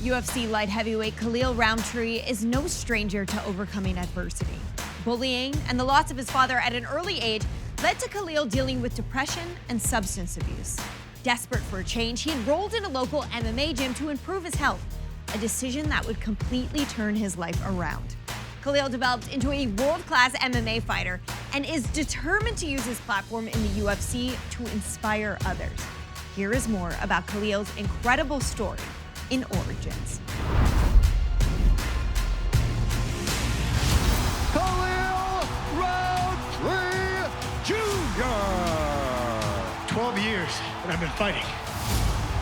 UFC light heavyweight Khalil Rountree is no stranger to overcoming adversity. Bullying and the loss of his father at an early age led to Khalil dealing with depression and substance abuse. Desperate for a change, he enrolled in a local MMA gym to improve his health, a decision that would completely turn his life around. Khalil developed into a world-class MMA fighter and is determined to use his platform in the UFC to inspire others. Here is more about Khalil's incredible story in Origins. Khalil Rountree Jr. 12 years that I've been fighting.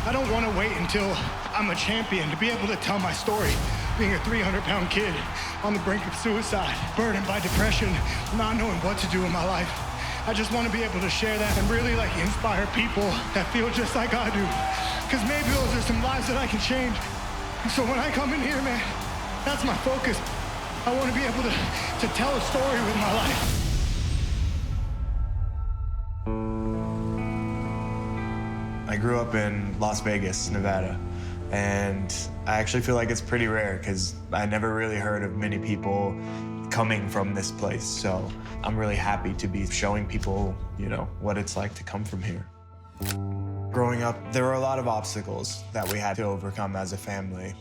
I don't want to wait until I'm a champion to be able to tell my story. Being a 300-pound kid on the brink of suicide, burdened by depression, not knowing what to do in my life. I just want to be able to share that and really inspire people that feel just like I do. Because maybe those are some lives that I can change. So when I come in here, man, that's my focus. I want to be able to tell a story with my life. I grew up in Las Vegas, Nevada, and I actually feel like it's pretty rare because I never really heard of many people coming from this place. So I'm really happy to be showing people, what it's like to come from here. Growing up, there were a lot of obstacles that we had to overcome as a family.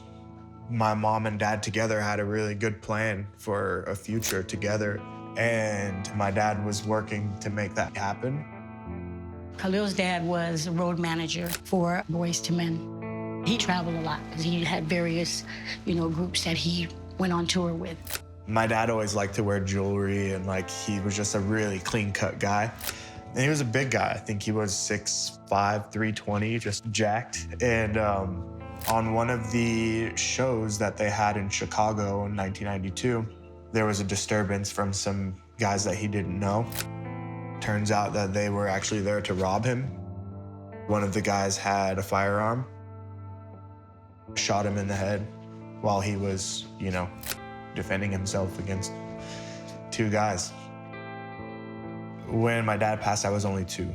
My mom and dad together had a really good plan for a future together, and my dad was working to make that happen. Khalil's dad was a road manager for Boys to Men. He traveled a lot because he had various, groups that he went on tour with. My dad always liked to wear jewelry, and he was just a really clean-cut guy. And he was a big guy. I think he was 6'5", 320, just jacked. And on one of the shows that they had in Chicago in 1992, there was a disturbance from some guys that he didn't know. Turns out that they were actually there to rob him. One of the guys had a firearm, shot him in the head while he was, defending himself against two guys. When my dad passed, I was only 2.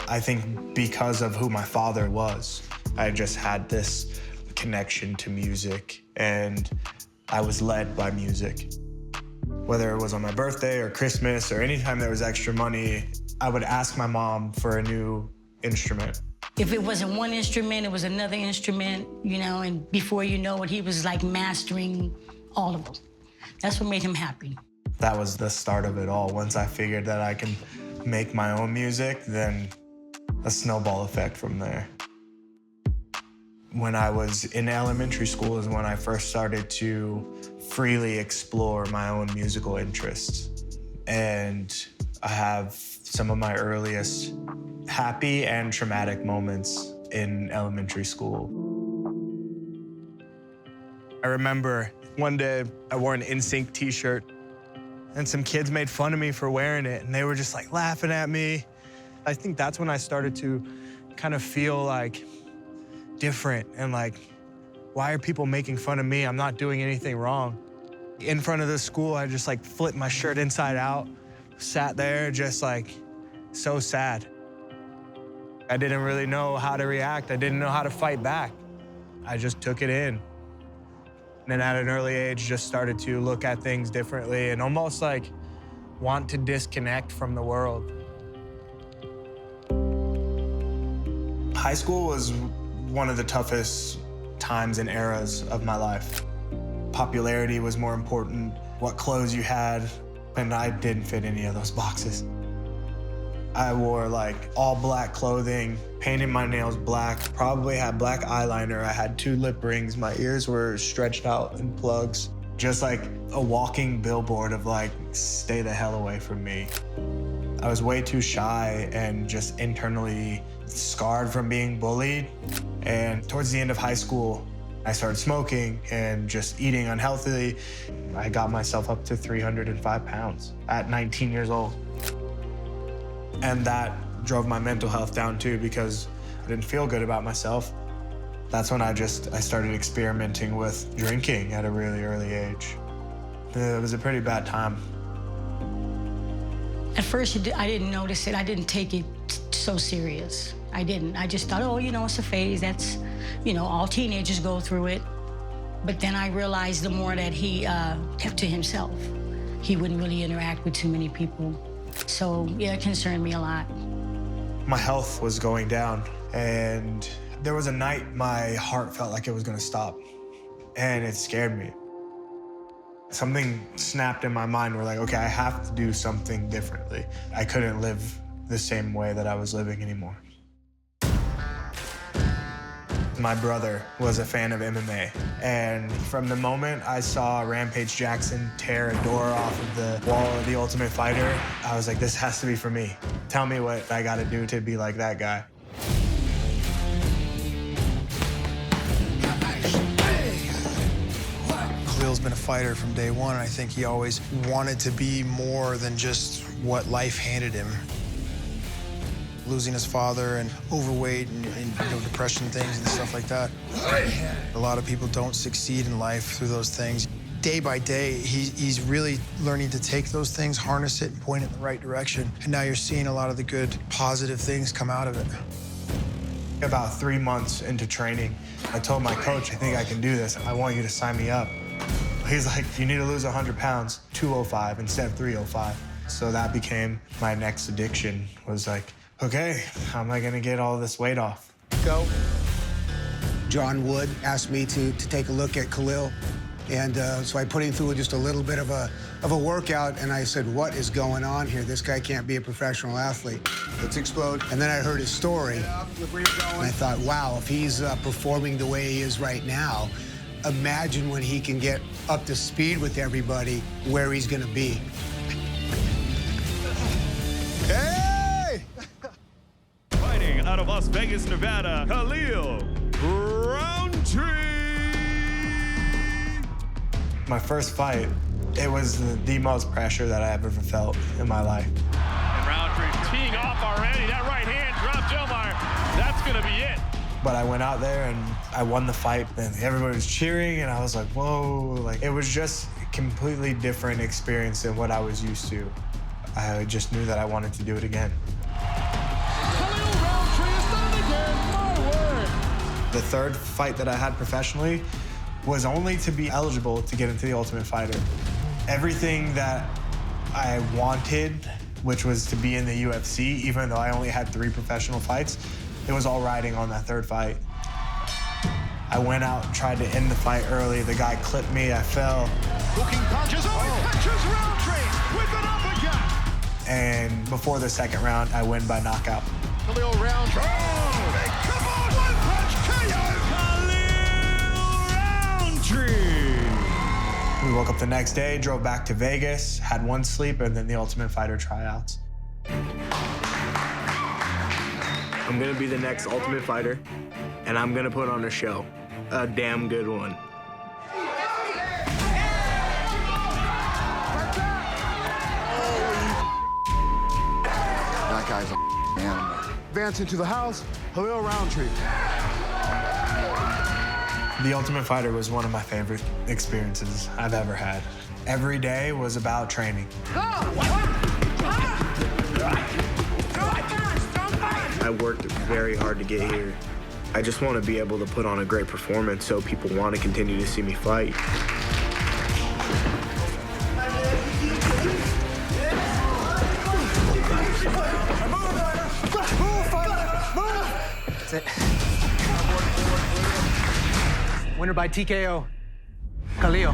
I think because of who my father was, I just had this connection to music, and I was led by music. Whether it was on my birthday or Christmas or anytime there was extra money, I would ask my mom for a new instrument. If it wasn't one instrument, it was another instrument, and before you know it, he was mastering all of them. That's what made him happy. That was the start of it all. Once I figured that I can make my own music, then a snowball effect from there. When I was in elementary school is when I first started to freely explore my own musical interests. And I have some of my earliest happy and traumatic moments in elementary school. I remember one day I wore an NSYNC t-shirt and some kids made fun of me for wearing it, and they were just laughing at me. I think that's when I started to kind of feel different and why are people making fun of me? I'm not doing anything wrong. In front of the school, I just flipped my shirt inside out, sat there just so sad. I didn't really know how to react. I didn't know how to fight back. I just took it in. And then at an early age, just started to look at things differently and almost want to disconnect from the world. High school was one of the toughest times and eras of my life. Popularity was more important, what clothes you had, and I didn't fit any of those boxes. I wore all black clothing, painted my nails black, probably had black eyeliner, I had 2 lip rings, my ears were stretched out in plugs. Just a walking billboard of stay the hell away from me. I was way too shy and just internally scarred from being bullied. And towards the end of high school, I started smoking and just eating unhealthily. I got myself up to 305 pounds at 19 years old. And that drove my mental health down too because I didn't feel good about myself. That's when I started experimenting with drinking at a really early age. It was a pretty bad time. At first, I didn't notice it. I didn't take it so serious. I didn't. I just thought, oh, you know, it's a phase. That's, you know, all teenagers go through it. But then I realized the more that he kept to himself, he wouldn't really interact with too many people. So, yeah, it concerned me a lot. My health was going down, and there was a night my heart felt like it was gonna stop, and it scared me. Something snapped in my mind where, like, okay, I have to do something differently. I couldn't live the same way that I was living anymore. My brother was a fan of MMA, and from the moment I saw Rampage Jackson tear a door off of the wall of The Ultimate Fighter, I was like, this has to be for me. Tell me what I gotta do to be like that guy. Khalil's been a fighter from day one, and I think he always wanted to be more than just what life handed him. Losing his father and overweight and you know, depression things and stuff like that. A lot of people don't succeed in life through those things. Day by day, he's really learning to take those things, harness it, and point it in the right direction. And now you're seeing a lot of the good, positive things come out of it. About 3 months into training, I told my coach, I think I can do this. I want you to sign me up. He's like, you need to lose 100 pounds, 205 instead of 305. So that became my next addiction, was like, okay, how am I gonna get all this weight off? Go. John Wood asked me to take a look at Khalil. And so I put him through just a little bit of a workout, and I said, what is going on here? This guy can't be a professional athlete. Let's explode. And then I heard his story, and I thought, wow, if he's performing the way he is right now, imagine when he can get up to speed with everybody, where he's gonna be. Hey! Fighting out of Las Vegas, Nevada, Khalil Rountree. My first fight, it was the most pressure that I ever felt in my life. And Rountree teeing off already. That right hand dropped Omar. That's gonna be it. But I went out there and I won the fight, and everybody was cheering, and I was like, whoa. Like, it was just a completely different experience than what I was used to. I just knew that I wanted to do it again. Khalil Rountree has done it again. My word. The third fight that I had professionally was only to be eligible to get into The Ultimate Fighter. Everything that I wanted, which was to be in the UFC, even though I only had 3 professional fights, it was all riding on that third fight. I went out and tried to end the fight early. The guy clipped me, I fell. Hooking punches, catches Rountree with an uppercut. And before the second round, I win by knockout. Khalil Rountree. Oh, come on, one punch KO. Khalil Rountree. We woke up the next day, drove back to Vegas, had one sleep, and then the Ultimate Fighter tryouts. I'm gonna be the next Ultimate Fighter, and I'm gonna put on a show. A damn good one. That guy's a animal. Advancing to the house, Khalil Rountree. The Ultimate Fighter was one of my favorite experiences I've ever had. Every day was about training. I worked very hard to get here. I just want to be able to put on a great performance so people want to continue to see me fight. That's it. Winner by TKO, Khalil.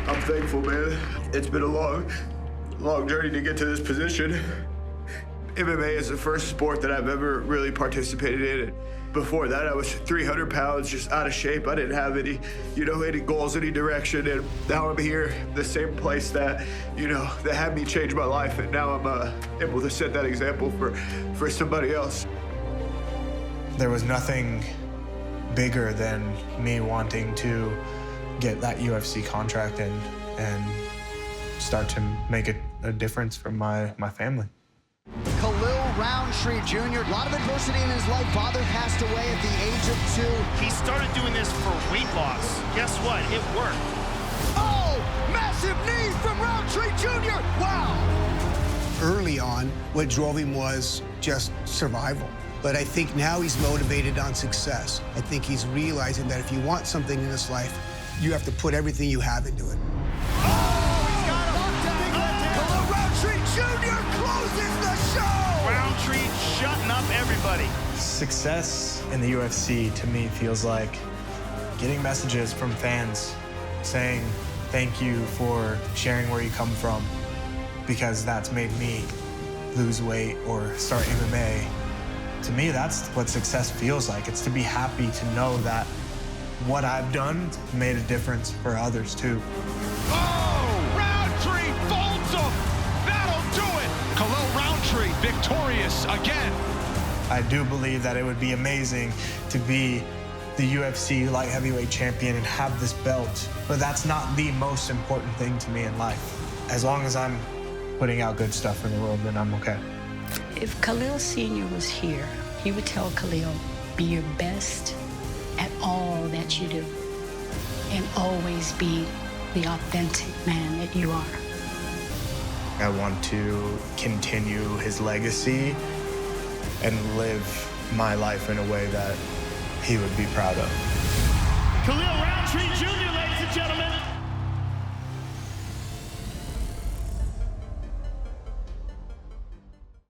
I'm thankful, man. It's been a long journey to get to this position. MMA is the first sport that I've ever really participated in. Before that, I was 300 pounds, just out of shape. I didn't have any, any goals, any direction. And now I'm here, the same place that, that had me change my life. And now I'm able to set that example for somebody else. There was nothing bigger than me wanting to get that UFC contract and start to make a difference for my family. Khalil Rountree Jr., a lot of adversity in his life. Father passed away at the age of 2. He started doing this for weight loss. Guess what? It worked. Oh, massive knee from Rountree Jr., wow! Early on, what drove him was just survival. But I think now he's motivated on success. I think he's realizing that if you want something in this life, you have to put everything you have into it. Khalil Rountree Jr. closes the show! Rountree shutting up everybody. Success in the UFC to me feels like getting messages from fans saying thank you for sharing where you come from, because that's made me lose weight or start MMA. To me, that's what success feels like. It's to be happy to know that what I've done made a difference for others too. Oh, Rountree folds him. That'll do it. Khalil Rountree victorious again. I do believe that it would be amazing to be the UFC light heavyweight champion and have this belt, but that's not the most important thing to me in life. As long as I'm putting out good stuff in the world, then I'm okay. If Khalil Sr. was here, he would tell Khalil, be your best at all that you do, and always be the authentic man that you are. I want to continue his legacy and live my life in a way that he would be proud of. Khalil